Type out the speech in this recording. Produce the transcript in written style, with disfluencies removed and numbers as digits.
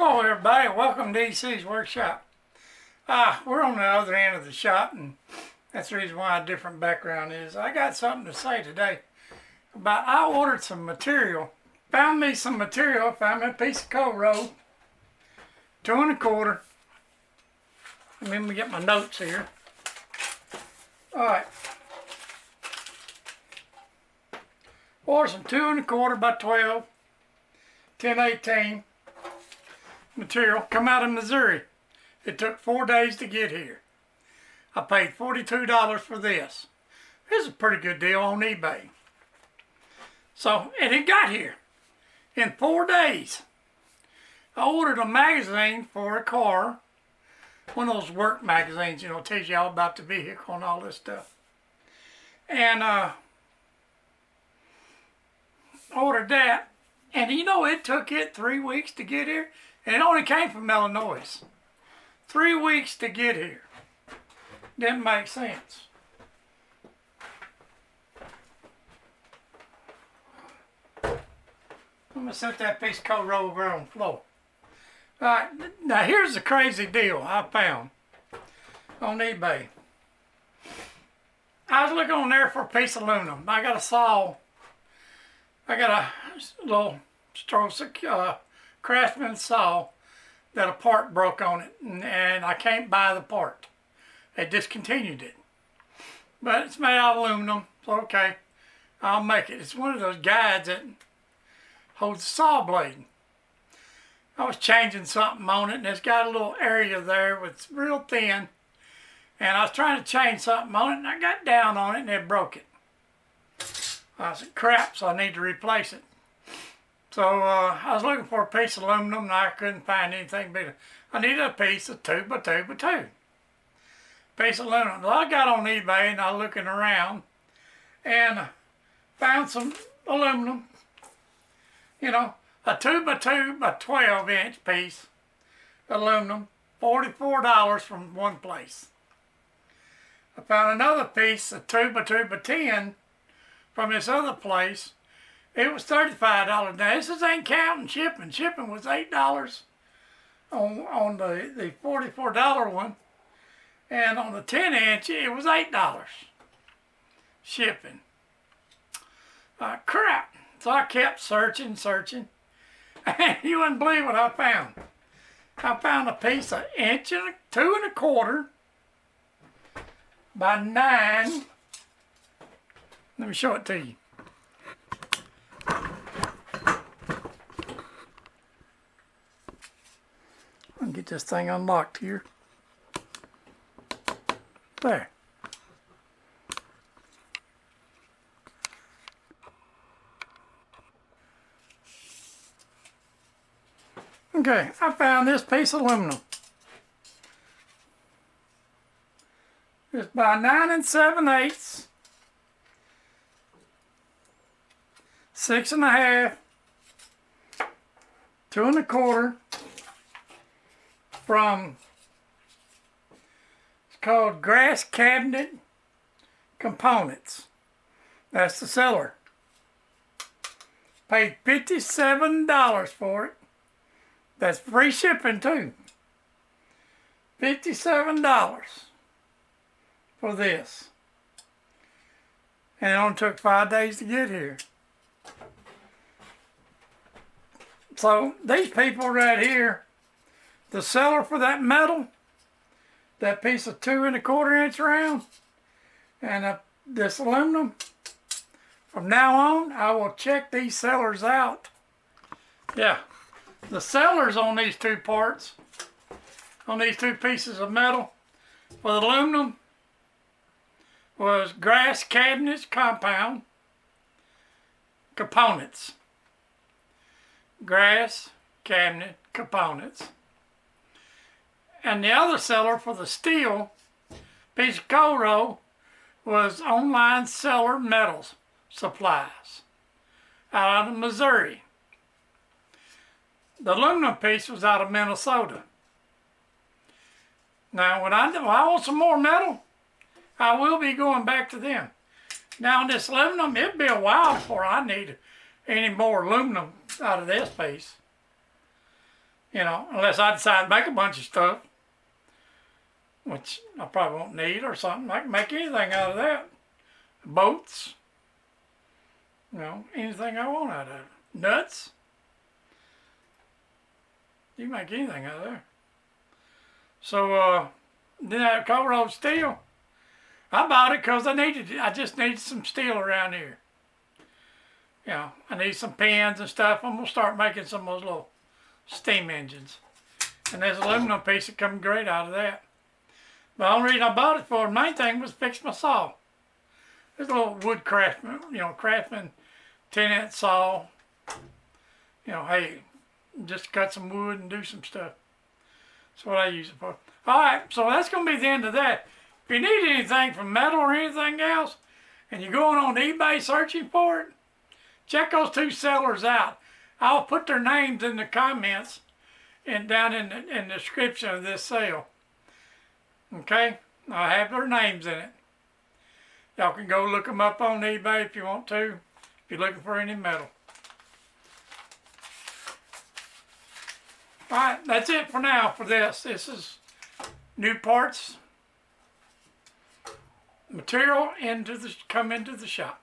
Hello everybody, welcome to DC's Workshop. We're on the other end of the shop, and that's the reason why a different background is. I got something to say today about I ordered some material. Found me a piece of cold roll, 2 1/4. Let me get my notes here. Alright. Ordered some 2 1/4 by 12, 10/18. Material come out of Missouri. It took 4 days to get here. I paid $42 for this. This is a pretty good deal on eBay. So, and it got here in 4 days. I ordered a magazine for a car, one of those work magazines, tells you all about the vehicle and all this stuff. And ordered that, and it took it 3 weeks to get here. And it only came from Illinois. 3 weeks to get here. Didn't make sense. I'm going to set that piece of cold roll over on the floor. Alright, now here's the crazy deal I found on eBay. I was looking on there for a piece of aluminum. I got a saw. I got a little Craftsman saw that a part broke on it, and I can't buy the part. They discontinued it. But it's made out of aluminum, so okay, I'll make it. It's one of those guides that holds the saw blade. I was changing something on it, and it's got a little area there that's real thin, and I was trying to change something on it, and I got down on it, and it broke it. I said, crap, so I need to replace it. So I was looking for a piece of aluminum, and I couldn't find anything bigger. I needed a piece of 2 by 2 by 2. Piece of aluminum. Well, I got on eBay, and I was looking around, and found some aluminum. A 2 by 2 by 12-inch piece of aluminum, $44 from one place. I found another piece of 2 by 2 by 10 from this other place. It was $35. Now this ain't counting shipping. Shipping was $8 on the $44 one, and on the 10-inch it was $8 shipping. Crap! So I kept searching, and you wouldn't believe what I found. I found a piece of 2 1/4 by 9. Let me show it to you. I'll get this thing unlocked here. There. Okay, I found this piece of aluminum. It's by 9 7/8, 6 1/2, 2 1/4. From, it's called Grass Cabinet Components. That's the seller. Paid $57 for it. That's free shipping too. $57 for this. And it only took 5 days to get here. So these people right here, the seller for that metal, that piece of 2 1/4-inch round, and this aluminum, from now on, I will check these sellers out. Yeah, the sellers on these two parts, on these 2 pieces of metal, for the aluminum, was Grass Cabinets Compound Components. Grass Cabinet Components. And the other seller for the steel piece of cold roll was Online Seller Metals Supplies out of Missouri. The aluminum piece was out of Minnesota. Now, when I want some more metal, I will be going back to them. Now, on this aluminum, it'll be a while before I need any more aluminum out of this piece. You know, unless I decide to make a bunch of stuff, which I probably won't need or something. I can make anything out of that. Boats, you know, anything I want out of it. Nuts. You can make anything out of there. So, then that cold rolled steel, I bought it because I just needed some steel around here. You know, I need some pins and stuff. I'm going to start making some of those little steam engines. And there's an aluminum piece that comes great out of that. But the only reason I bought it for, the main thing was fix my saw. There's a little wood craftsman, you know, craftsman 10-inch saw. You know, hey, just cut some wood and do some stuff. That's what I use it for. Alright, so that's going to be the end of that. If you need anything from Matal or anything else, and you're going on eBay searching for it, check those two sellers out. I'll put their names in the comments and down in the description of this sale. Okay? I'll have their names in it. Y'all can go look them up on eBay if you want to, if you're looking for any metal. Alright, that's it for now for this. This is new parts, material come into the shop.